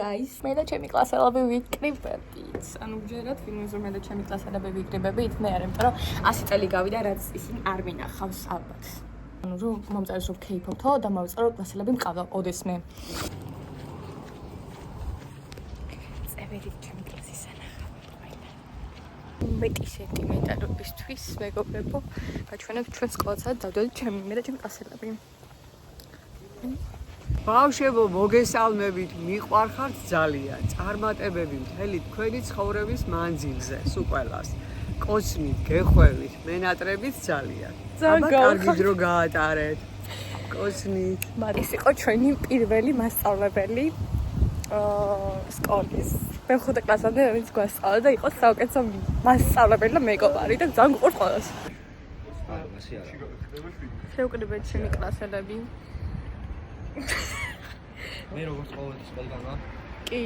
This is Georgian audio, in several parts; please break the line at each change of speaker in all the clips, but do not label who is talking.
guys, მე და ჩემი კლასელები ვიკრიბებით. ანუ ჯერათ ვინმეს რომ მე და ჩემი კლასელები ვიკრიბებით, მე არ იმიტომ რომ 100 წელი გავიდა, რაც ისინი არ მინახავს ალბათ. ანუ რომ მომწერეს რომ K-pop-თო და მოვიწყე რომ კლასელები მყავდა ოდესმე. წევერი ჩემი კლასის ანახავთ. მეტი სენტიმენტალობისთვის მეგობრებო, გაჩვენებ ჩვენ სკოლასაც დავდოთ მე და ჩემი კლასელები.
ბავშვებო, მოგესალმებით, მიყვარხართ ძალიან. წარმატებები მთელი თქვენი ცხოვრების მანძილზე, სულ ყველას. კოცნით, გეხვევით, მენატრებით ძალიან. კარგი დრო გაატარეთ. კოცნით.
ის იყო ჩვენი პირველი მასწავლებელი სკოლის. მეხუთე კლასამდე ვინც გვასწავლა და იყო საუკეთესო მასწავლებელი და მეგობარი და ძალიან გყურთ ყველას. შევკრიბეთ ჩემი კლასელები.
მე როგორც ყოველთვის სკოლიდან ვარ.
კი,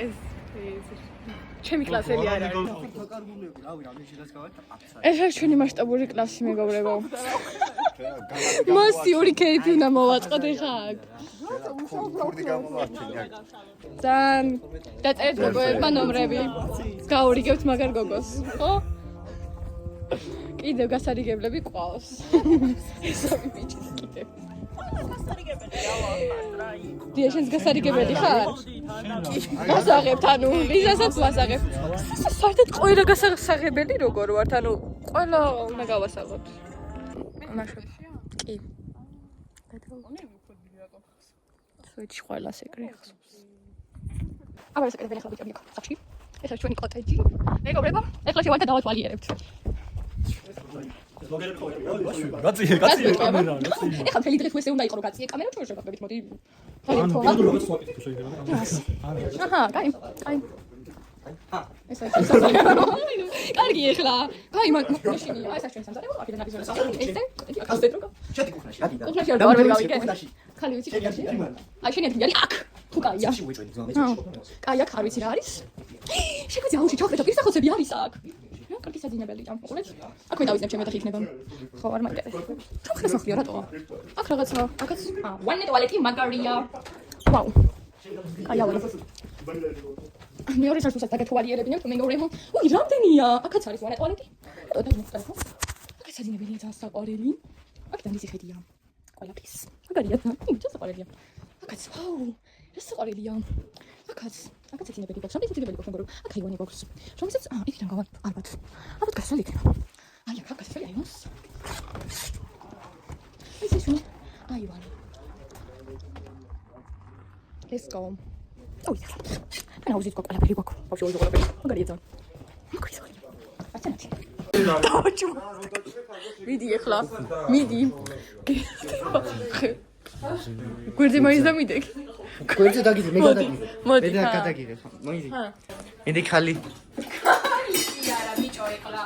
ეს ჩემი კლასელი არ არის.
თაკარგულები, რავი, რამე შეიძლება გავართ აფსა.
ეს არის ჩვენი მასშტაბური კლასი, მეგობრებო. მასიური кейფი უნდა მოვაწყოთ ეხლა აქ. ძალიან დაწერეთ გოგოებმა ნომრები. გაურიგებთ მაგარ გოგოს, ხო? კიდევ გასარიგებლები ყავს. ესოი ბიჭის კიდევ. დიაშენს გასარიგებელი ხარ? გასაღებთ, ანუ ლიზასაც ვასაღებ. საერთოდ ყველა გასაღებელი როგორ ვართ, ანუ ყველა უნდა გავასაღოთ. მაშინ კი. სუიჩი ყველას ეკრეხს. აბა ეს ეკრეხა ბიჭები ხო? სახში. ეს არის ჩვენი კოტეჯი. მეგობრებო, ეხლა შევართ და დავათვალიერებთ.
გაწიე კამერა.
ეხლა მთელი დღე თუ ესე უნდა იყო რომ გაწიე კამერა, ჩვენ შევაგდებით, მოდი.
ანუ როგორ სვატით შეიძლება?
აჰა, კაი. ეს არის. კარგი ეხლა. კაი, მაშინია, ეს არის ჩვენი სამზარეულო, აქედან არის ზონა სახელი. ესე, აკასდეთ როგორ?
ჩეთი კუხნაში, გადი.
კუხნაში არ დავარვეგავიკე. ხალი ვიცი კუხნაში? აი შენი ადგილი აქ. თუ კაია. კაი, აქ არ ვიცი რა არის? შეგვიძლია აუში ჩოქრეტო პირსახოცები არის აქ. კარგი საძინებელია. უყურეთ? აქ მე დავიზნებ ჩემი ოთახი იქნება. ხო, არ მაინტერესებს. ჩოქრეს ახლიო რატოა? აქ რაღაცა, აქაც ვანე ტუალეტი მაგარია. ვაუ. კაი, ავარ. მეორე სართულსაც დაგეთვალიერებინებ, მეგობრებო. უი, რამდენია? აქაც არის ვანე ტუალეტი. და მოხდა ხო? აქაც საძინებელია ძალიან საყვარელი. აქედან ისი ხედია. ყველაფრის. მაგარია. ძალიან საყვარელია. აქაც, ვაუ. ეს საყვარელია. აქაც საძინებელი გვაქვს. რამდენი საძინებელი გვაქვს მეგობრებო? აქ აივანი გვაქვს. რომელსაც იქიდან გავარ ალბათ. ალბათ გასული იქნება. აი, აქ გასული აივანს. ეს ის აივანი. Let's go. Oh, yeah. Mən auzit qoq, qalabri qoq. Vəbşə oydu qalabri. Magariyə can. Magariyə can. Açanati. Davacım. Midi ეხლა. Midi. გვერდზე მაინც დამიდეკ.
გვერდზე დაგიდე, მე გადაგიდე.
მოდი.
მე გადაგიდე. მოიდი. ინდი ხალი.
ხალი არა ბიჭო ეხლა.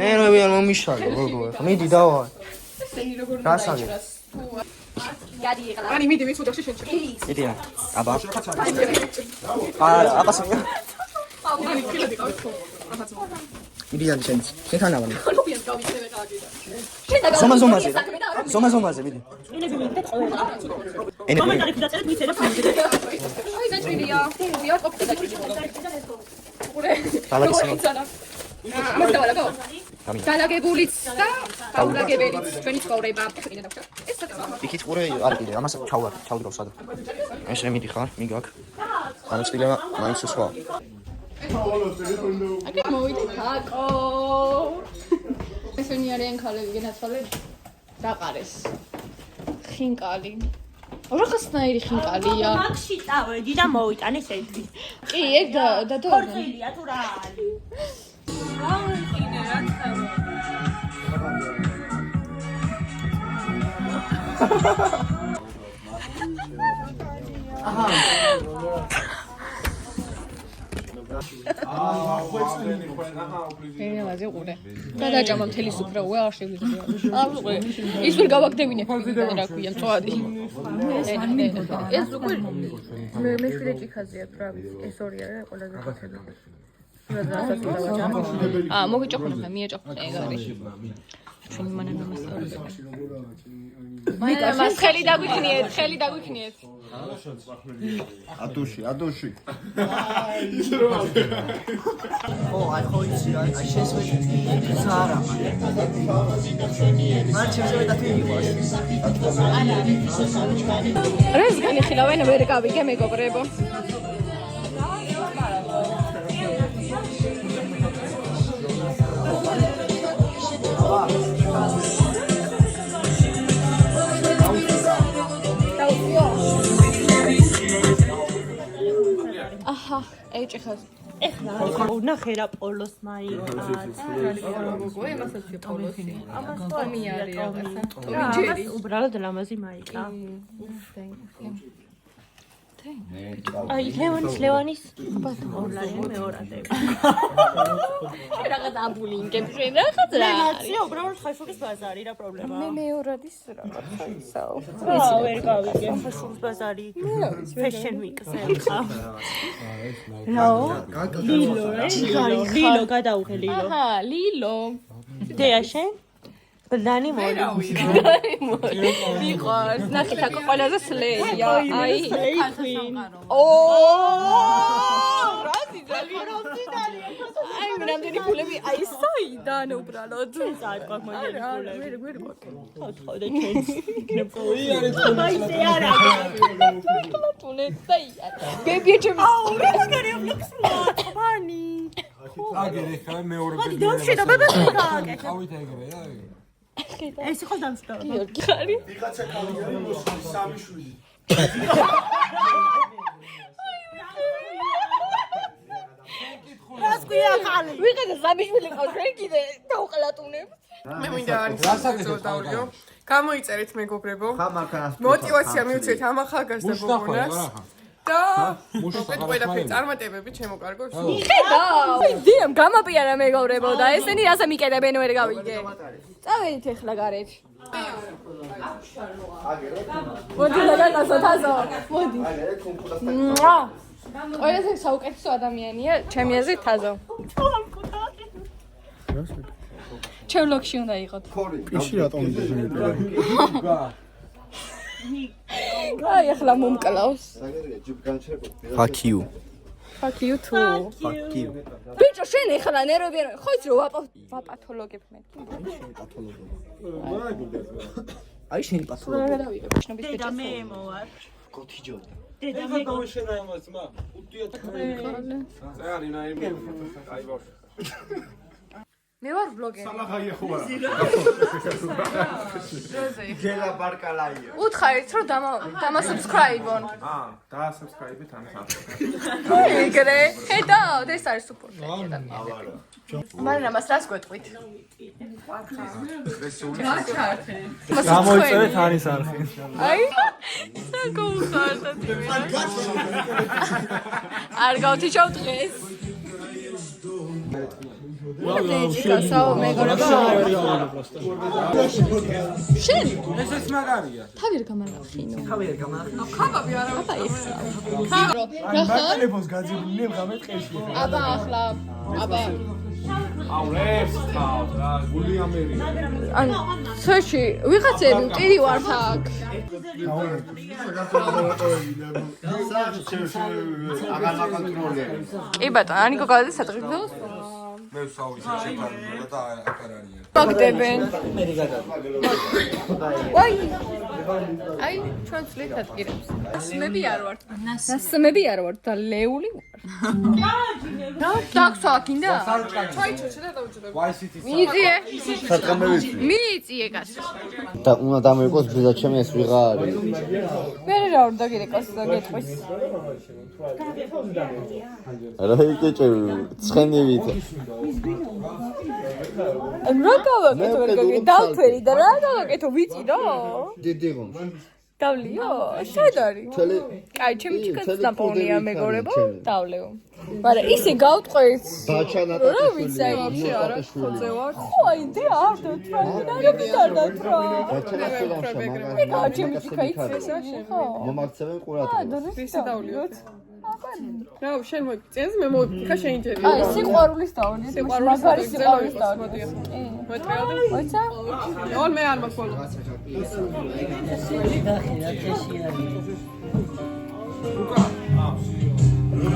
მე არ მომიშალე, როგორ? მიდი დავა.
ესენი როგორ
გასაგე.
გადი ეხლა. ანი მიდი მის უდახში შენ.
მიდი. აბა. აბა სამია.
ანი ფილები ყავს ხო?
მიდი ან შენ. შენ ავანი.
კოლოფიას გავიქცევ ეხლა აქედან.
ზომაზე მიდი. ენები.
კომენტარი დაწერეთ მის ტელეფონზე.
აი დაჭრილია. ვიარ ყოფილი დაჭრილია. უყურე. ამას დავალაგო. დალაგებულიც და დაულაგებელიც ჩვენი ცხოვრება. კიდე დავშა. ეს საერთოდ
იქით ყურე არ კიდე, ამას ჩავდროს სადა. ეს მიდი ხარ, მიგაქ. განწყილება მაინც სხვა.
აკეთე მოვიდე თაკო. ესენი არიან ქალები გენაცვალე დაყარეს. ხინკალი. რაღაცნაირი ხინკალია.
მაგში წავედი და მოვიტანე სელფი.
კი, ეგ და
ხორხილია თუ რა არის?
ენაზე უყურე. გადაჭამა მთელი სუფრა უე არ შეგვიძლია. არ უყურე. ის ვერ გავაგდებინე ფიგიდან რა ქვია, წვადი. ეს უკვე მე შვიდე ჭიქაზეა, რა ვიცი. ეს ორი არა ყველაზე ხათები. მოგიჭოხონა, მიეჭოხონა ეგ არის. ჩვენი მანანა მასწავლებელი. მანანა ხელი დაგვიქნიეთ, ხელი დაგვიქნიეთ.
ადუში. აი ხო იცი, აი შესვედი. ზარა. მან შესვედა თვითონ.
რას განიხილავენ ვერ გავიგე მეგობრებო. აჰა, ეჭიხას.
ეხლა ნახე რა პოლოს მაიკა. უბრალოდ ლამაზი მაიკა. აი ლევანის ბატონი მეორადები.
რაღაც აბულინგებ შენ რაღაც რა.
ნაცია უბრალოდ ხაშურის ბაზარი რა პრობლემაა.
მე მეორადის რაღაცა ისაო.
ვერ გავიგე ხაშურის ბაზარი. ფეშენ ვიკზე ხა. ლილო გადაუღე ლილო.
აჰა, ლილო.
დეაშენ ბლანი მოდი.
მიყვარს. ნახე თაკო ყველაზე სლეია. აი. ო! რაზი ძალიან. აი, რამდენი ფულები აი საიდან უბრალოდ.
საათ გვაქვს მაგარი ფულები.
ვერ გვაქვს.
ხო და ჩენს. აი ზე არა.
თუნეცაი. ბებია ჩემი.
აუ, რა გარი ლუქს მათბანი.
აგერე ხა მეორე
მოდი დავშედა ბებია გააკეთე.
ყავით ეგრე რა.
ეს იყო დამშტო.
ხარი.
ვიღაცა კავია მოსული სამი შვილი.
რას ქვია ხალი?
ვიღაცა სამიშვილი ყავს ჩვენ კიდე დავყლატუნებთ.
მე მინდა არის დავლიო. გამოიწერეთ მეგობრებო. მოტივაცია მივცეთ ამ ახალგაზრდა გოგონას. და მოკეთ ყველაფერი წარმატებები ჩემო კარგოს.
ხედავ. დიამ გამაპიარა მეგობრებო და ესენი რასა მიკედებენ ვერ გავიგე. წავედით ეხლა გარეთ. მოდი დაგაკასო თაზო. მოდი. ყველაზე საუკეთესო ადამიანია ჩემი აზრით თაზო. ჩემ ლოგში უნდა იყოთ.
პიში რატომ იდეა?
აი ახლა მომკლავს.
Fuck you.
Fuck you too.
Fuck you.
ბიჭო შენ ეხლა ნერვები არ ხო იცი რომ ვაპათოლოგებ მე.
აი შენი პასუხი.
რა დავიღებ შნობის
დედა
ბიჭო.
მე მოვარ.
გოთიჯო.
დედა მე
გამიშენა იმას მა. უტიათ წარი ნაიმი. აი ბავშვ.
მე ვარ ბლოგერი.
სალახაია ხო არა?
გელა ბარკალაია.
უთხარით რომ დამასუბსკრაიბონ.
და subscribe-ით ამ
ეგრე. ხედავ, ეს არის სუპორტი. მაგრამ ამას რას გვეტყვით?
გამოიწერეთ არის არხი.
აი, საგოუხარდათ იმენ. არ გავთიშავ დღეს. გასაო მეგობრებო. შენ
ესეც მაგარია.
თავი არ გამარხინო.
თავი არ გამახსნა.
ხაბაბი არა. აბა ეხლა. რა ხარ?
ტელეფონს გაძებნილი ღამე ტყეში.
აბა ახლა. აბა.
აუ რებს ხავ რა გული ამერი.
ან სოში ვიღაცები მტირი ვართ აქ.
აღარ მაკონტროლები.
კი ბატონო, ანიკო გადის სადღეგდოს?
მე ვსაუბრობ შეფარდება და აქ არ არიან.
მაგდებენ. ვაი. აი, ჩვენ ვცვლით ადგილებს. ნასმები არ ვართ. ნასმები არ ვართ და ლეული ვარ. დაგსვა გინდა? ჩაიჩო და დავუჭრებ.
ვაისიტი
მიიწიე.
სათამბების.
მიიწიე გასა.
და უნდა დამერკოს ბიზა ჩემი ეს ვიღა არის.
მე რა უნდა გირეკოს გეტყვის.
რა იკეჭე ცხენივით.
რა გავაკეთო ვერ გაგე დავთვერი და რა გავაკეთო ვიცი რა?
დიდიღო.
დავლიო? შედარი.
თელი
აი, ჩემი ჩიკაც დაპოვნია მეგობრებო, დავლეო. მაგრამ ისე გავტყვეთ.
ბაჩანატა
რა ვიცი, აი, არა, ხოძე ვარ. ხო, აი, დე არ დათვრა, რა მიდარდათვრა. მე გაჩემი ჩიკა იცეს რა შენ. ხო.
მომაქცევენ ყურადღებას.
ისე დავლიოთ.
რა შენ მოიწეს მე მოვიფიქრა შეინჯერი
აი სიყვარულის დავნე მაგარი სიყვარულის დავნე
მოტრიალდი
მოიცა
ორ მე არ მაქვს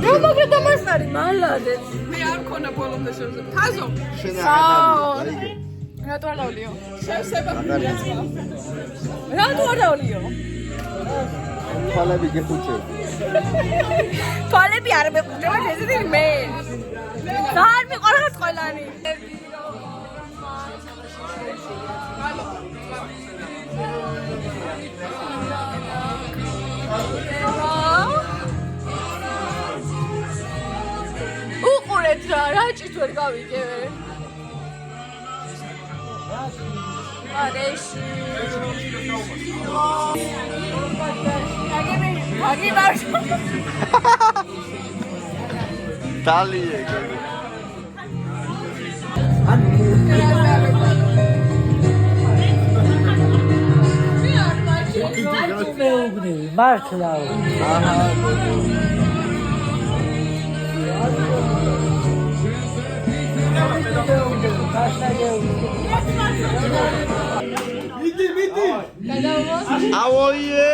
რა მაგრა დამასარი მალადე
მე არ მქონა ბოლომდე შევზე თაზო რატო არ დავლიო შევსება
რატო არ დავლიო
თვალები გეხუჩე
თვალები არ მეყურება ესეთი მე არ მიყვარხარ ყველანი უყურეთ რა ჭით ვერ გავიგებ Mareshi. Agi baş.
Daliye.
Markla.
მიდი
აოიე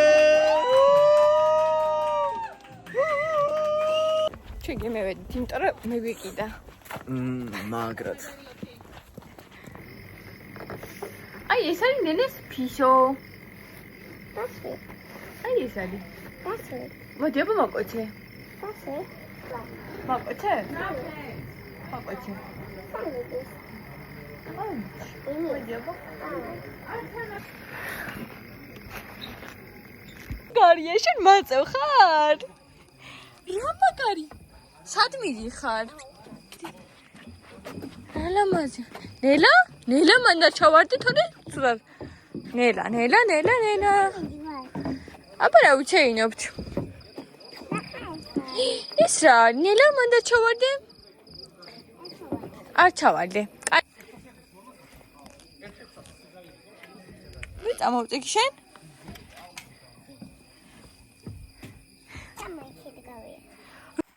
ჩიგე მევედით იმიტომ რომ მე ვიყიდა
მაგრად
აი ეს არის ნენეს ფიშო აი ეს არის მოდი აბა მაკოჩე მაკოჩე მაკოჩე გარია შენ მაწევ ხარ? რა მაგარი? სად მიდიხარ? ალამაზი. ნელა? ნელა მანდა ჩავარდი თორე ცუდად. ნელა. აბა რა უჩეინობთ? ეს რა? ნელა მანდა ჩავარდი? არ ჩავარდი. წამოვწიქ შენ?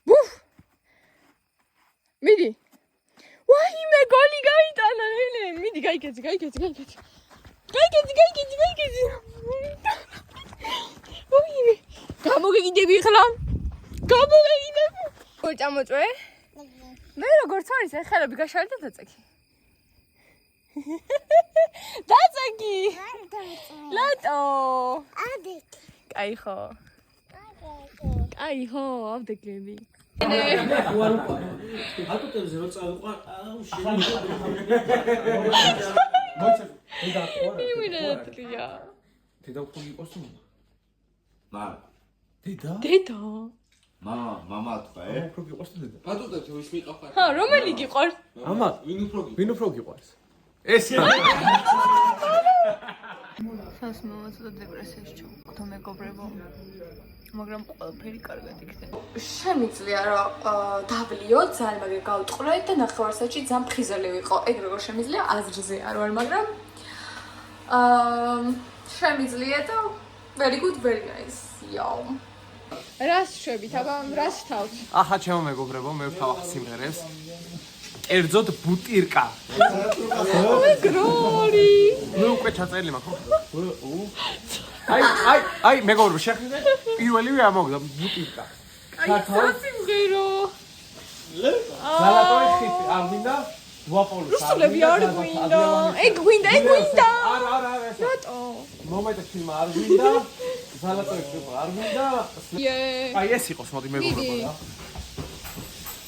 ბუფ! მიდი. ვაიმე გოლი გაიტანა ნენე. მიდი გაიგეცი. ვაიმე. გამოგიგდები ხლა? გამოგიგდები. გოლ წამოწვე? მე როგორც არის ხელები გაშალდა დაწაკი. დაწაკი. ლატო. ადეკი. კაიხო. კაიხო, ავდეკლები.
აკუტებზე რო წავიყვა, აუ შენ.
მოიცა დედაყორა
იმენატრია.
დედა უფრო იყოს თუ
მა
დედა.
მამა თქვა
უფრო იყოს თუ დედა
ბატუტებს ვის მიყავ
ხა, რომელი გიყვარს?
ამა ვინ უფრო გიყვარს ეს
სას მომაწოდა დეპრესიაში ჩავხდა მეგობრებო. მაგრამ ყველაფერი კარგად იქნება. შემიძლია რომ დავლიო, ძალიან მაგარი გავტყრე და ნახევარსაათში ძალიან ფხიზელი ვიყო. ეგ როგორ შემიძლია? აზრზე არ ვარ, მაგრამ შემიძლია და very good, very nice. Yo. რას შვებით, აბა რას თავთ?
ახლა ჩემო მეგობრებო, მე ვთავახ სიმღერებს. კერძოდ ბუტირკა.
მეგრორი.
მე უკვე ჩაწერილი მაქვს. აი, მეგობრებო, შეხედე, პირველივე ამოგდა ბუტირკა.
სასიმღერო.
ზალატოი ხიტი, არ მინდა? ვაპოლო.
რუსულები არ გვინდა. ეგ გვინდა.
არა.
რატო?
მომენტ ფილმა არ გვინდა. ზალატოი ხიტი არ გვინდა. აი ეს იყოს, მოდი მეგობრებო რა.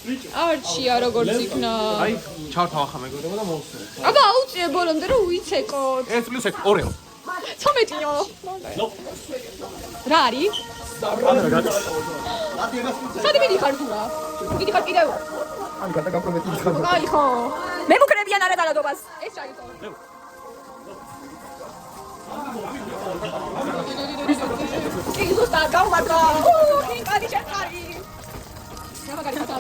არჩია როგორც იქნა.
აი, ჩავთავახა მეგობრებო და მოვსწრე.
აბა აუწიე ბოლომდე რომ უიცეკოთ.
1+1 2.
13-ო. რა არის? სად მიდიხარ თუ რა? მიდიხარ კიდევ?
ან გადაგაპრომეტილი ხარ.
აი ხო. მე მოკრებიან არადალადობას. ეს რა იყო? იგი ზუსტა გავმართა. ის კადი შეყარი. რა მაგარი ხატა.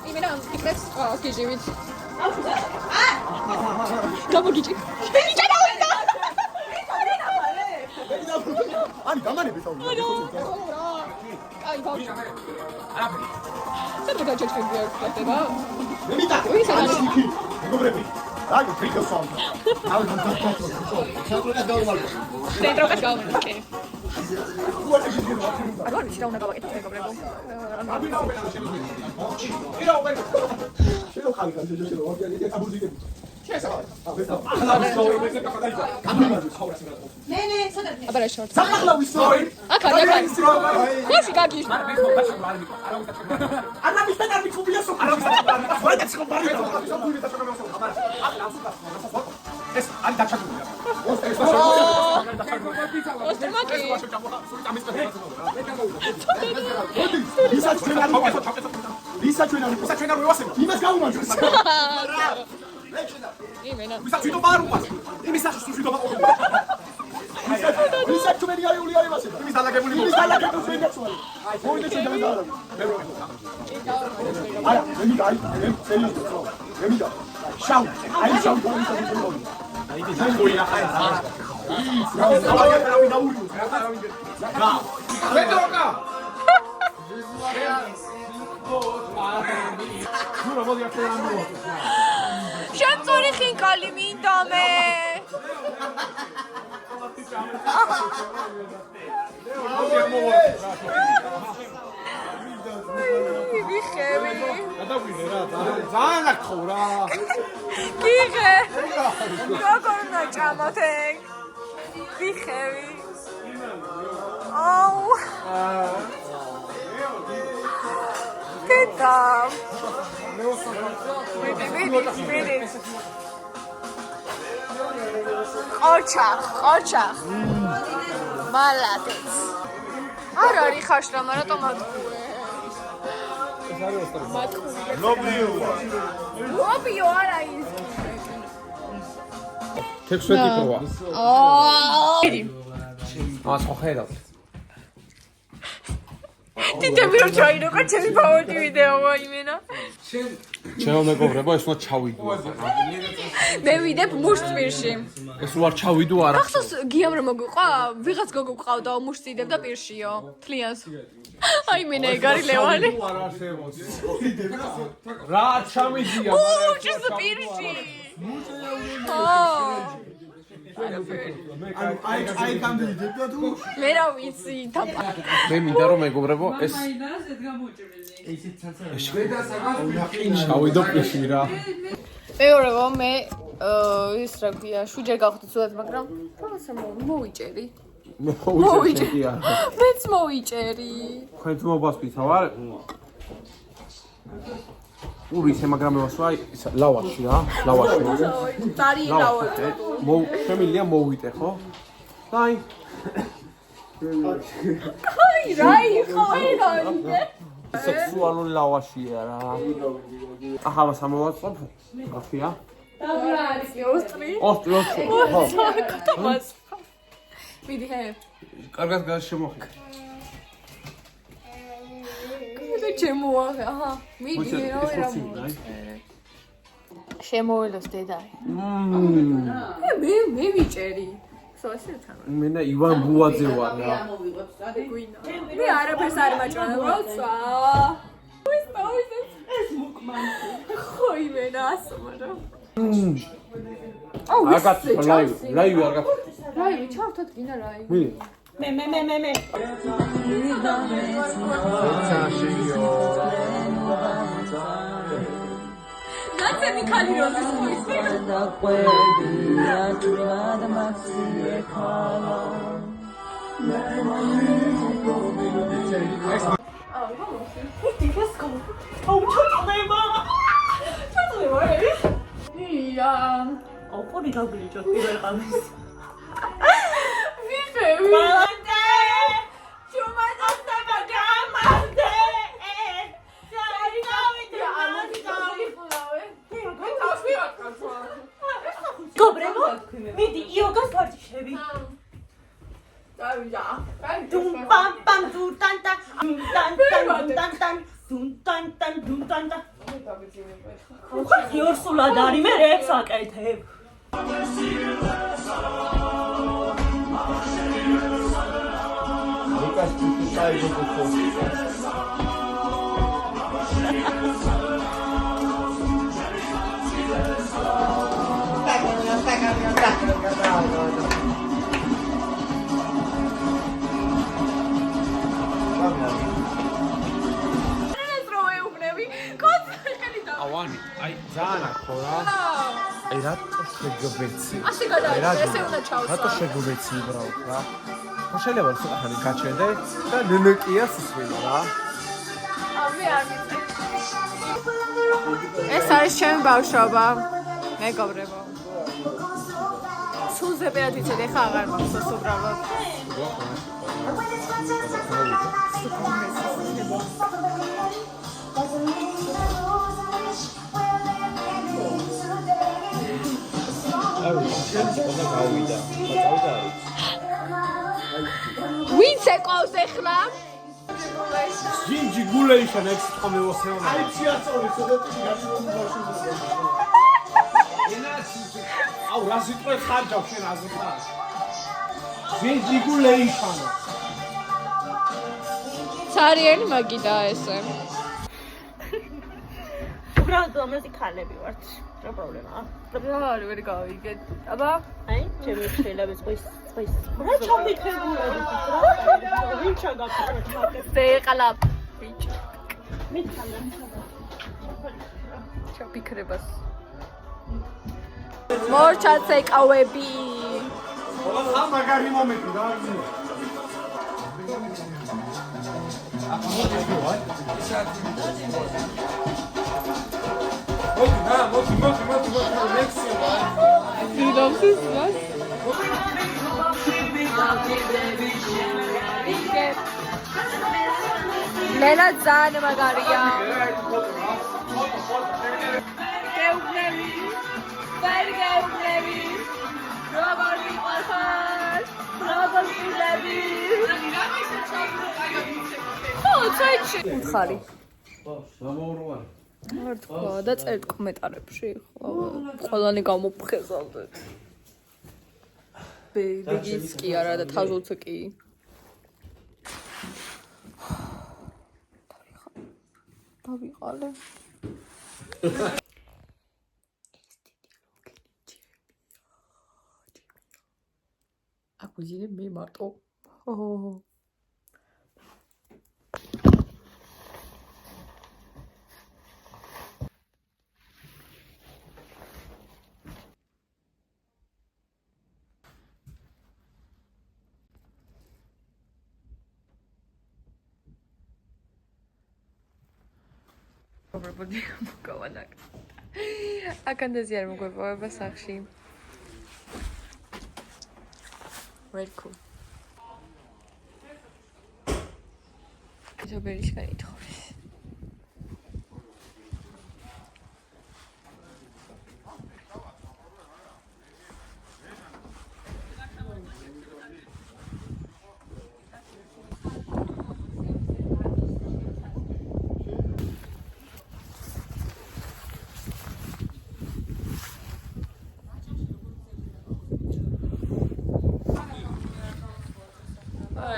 იმენა იქნებს გიჟივით. გამოგიჭი. გიჭა დავიდა.
ან გამანები თავი.
აი ბავშვი სად გაჩერჩები აქვს ხდება ცენტროკას გავმენთ კი არ ვიცი რა უნდა გავაკეთოთ მეგობრებო აბა შორტ აქ არის ხოში გაგიშ
ეს არის დაჩაგული.
შემწორი ხინკალი მინდა მე ვიხევი
გადაგვიდე რა ძალიან აქ რა
გიღე როგორ უნდა ჩამოთე ვიხევი აუ კეთა მიდი ყოჩა მალადეც არ არის ხაშრა რატომ ატყუე ლობიო არა ის
16 პროა
აა
ხო ხედავ
თითები რო ჩაინოკა ჩემი ფავორიტი ვიდეოა იმენა
ჩემო მეგობრებო ეს უნდა ჩავიდო
მე ვიდებ მუშტპირში
ეს ვარ ჩავიდო არა
ახსოვს გიამ რომ მოგიყვა ვიღაც გოგო ყავდა მუშტიდებ და პირშიო თლიანს აი მე ნეგარი ლევანი
რა ჩამიდია
მუშტის პირში
აი კანდიდატია თუ
მე რა ვიცი
მე მინდა რომ მეგობრებო ეს ჩავიდო პირში რა
მეგობრებო მე ის რა ქვია შვიჯერ გავხდი ცუდად მაგრამ რაღაცა მოვიჭერი მეც მოვიჭერი
თქვენ თმობას ვითავარ ურის მაგრამ მოსვა ლავაში რა ლავაში
წარი ლავაში
შემიძლია მოვიტე ხო აი
რაი
სექსუალური ლავაშია რა ახლა სამოვაწყობ გაფია ostri
მიდი ჰე
კარგად შემოხი
ჩემოაღე აჰა მიდი რა შემოველოს დედაი მე ვიჭერი
მენა ივან ბუაძე ვარ რა
მე არაფერს არ მაჭრა როცა ეს მოკმან ხო იმენა ასმარა
აგათ ლაივი აგათ
ლაივი ჩავთოთ გინდა ლაივი
მე
ნაცემი ქალი როზის ხუისი
ოპორი გაგვიჭოთ პირველ ყამეს
ვიხევი
მალანტე შუმაძასება გამანტე ჯარი გავიდე გობრებო მიდი იოგას პარტიშები
დავიდა
დუმ პამ პამ დუ ტან ტან ტან ტან ტან ტან დუმ ტან ტან დუმ ტან ტან ხო იორსულად არის მე რექს აკეთებ
ნიკას
ავანი, აი ძალიან ახო რა. აი რატო შეგობეცი?
ასე გადაიწყე, ესე უნდა ჩავსვა.
რატო შეგობეცი უბრალოდ რა? ხო შეიძლება ცოტა ხანი გაჩენდე და ნენოკიას ისვენო რა.
ამი არ ვიცი. ეს არის ჩემი ბავშვობა. მეგობრებო. სულ ზეპერად ვიცოდი, ხა აღარ მახსოვს უბრალოდ. ვინც ეკავს ეხლა?
ჟინჯი გულეიშან ეს სიტყვა მევასეონა. აი
შეაწოლე ცოტა გაშუზა.
აუ რა სიტყვა ხარჯავ შენ აზრთა. ჟინჯი გულეიშან.
ცარიელი მაგიდა ესე.
უბრალოდ ამაზე ქალები ვართ. რა პრობლემაა?
რა ვერ გავიგე. აბა,
აი, ჩემი შეიძლება წყვის. რა ჩამიქრებულები რა? ვინ ჩაგაფრთხილეთ?
დეყალა ბიჭი.
მითხარ.
ჩაფიქრებას. მორჩაც ეკავები.
ხა მაგარი მომენტი რა არის? მოდი, მექსიმა.
Freedoms is what? მელა ძალიან მაგარია. გეუბნები. ვერ გეუბნები. როგორ მიყვარხარ? როგორ გულები? ხო, წაიჩი. ხარი.
სამაურვარი.
არ თქვა და წერთ კომენტარებში, ხო, ყველანი გამოფხეზავდეთ. ბეგიც კი არა და თაზულც კი. დავიყალე. აკუზინე მე მარტო. ო პრობლემები მოგავანაკ. აკანდაზი არ მოგვეპოვება სახში. Very cool. ზოგიერთი ითხოვეს.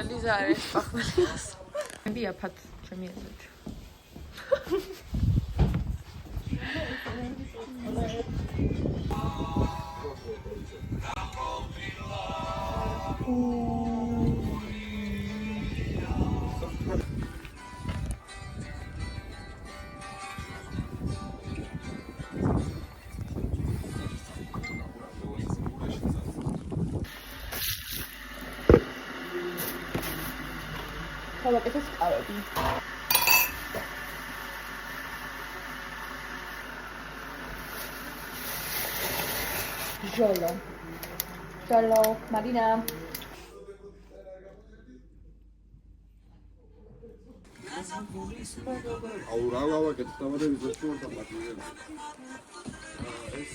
Liza არის პახმელიას. მე აფათ ჩემი აზრით. Ეს ყავები. ჟოლო. ჟოლო, მარინა.
აუ რა ვაკეთე თამადები ზოჩურთა მაგიერ. ეს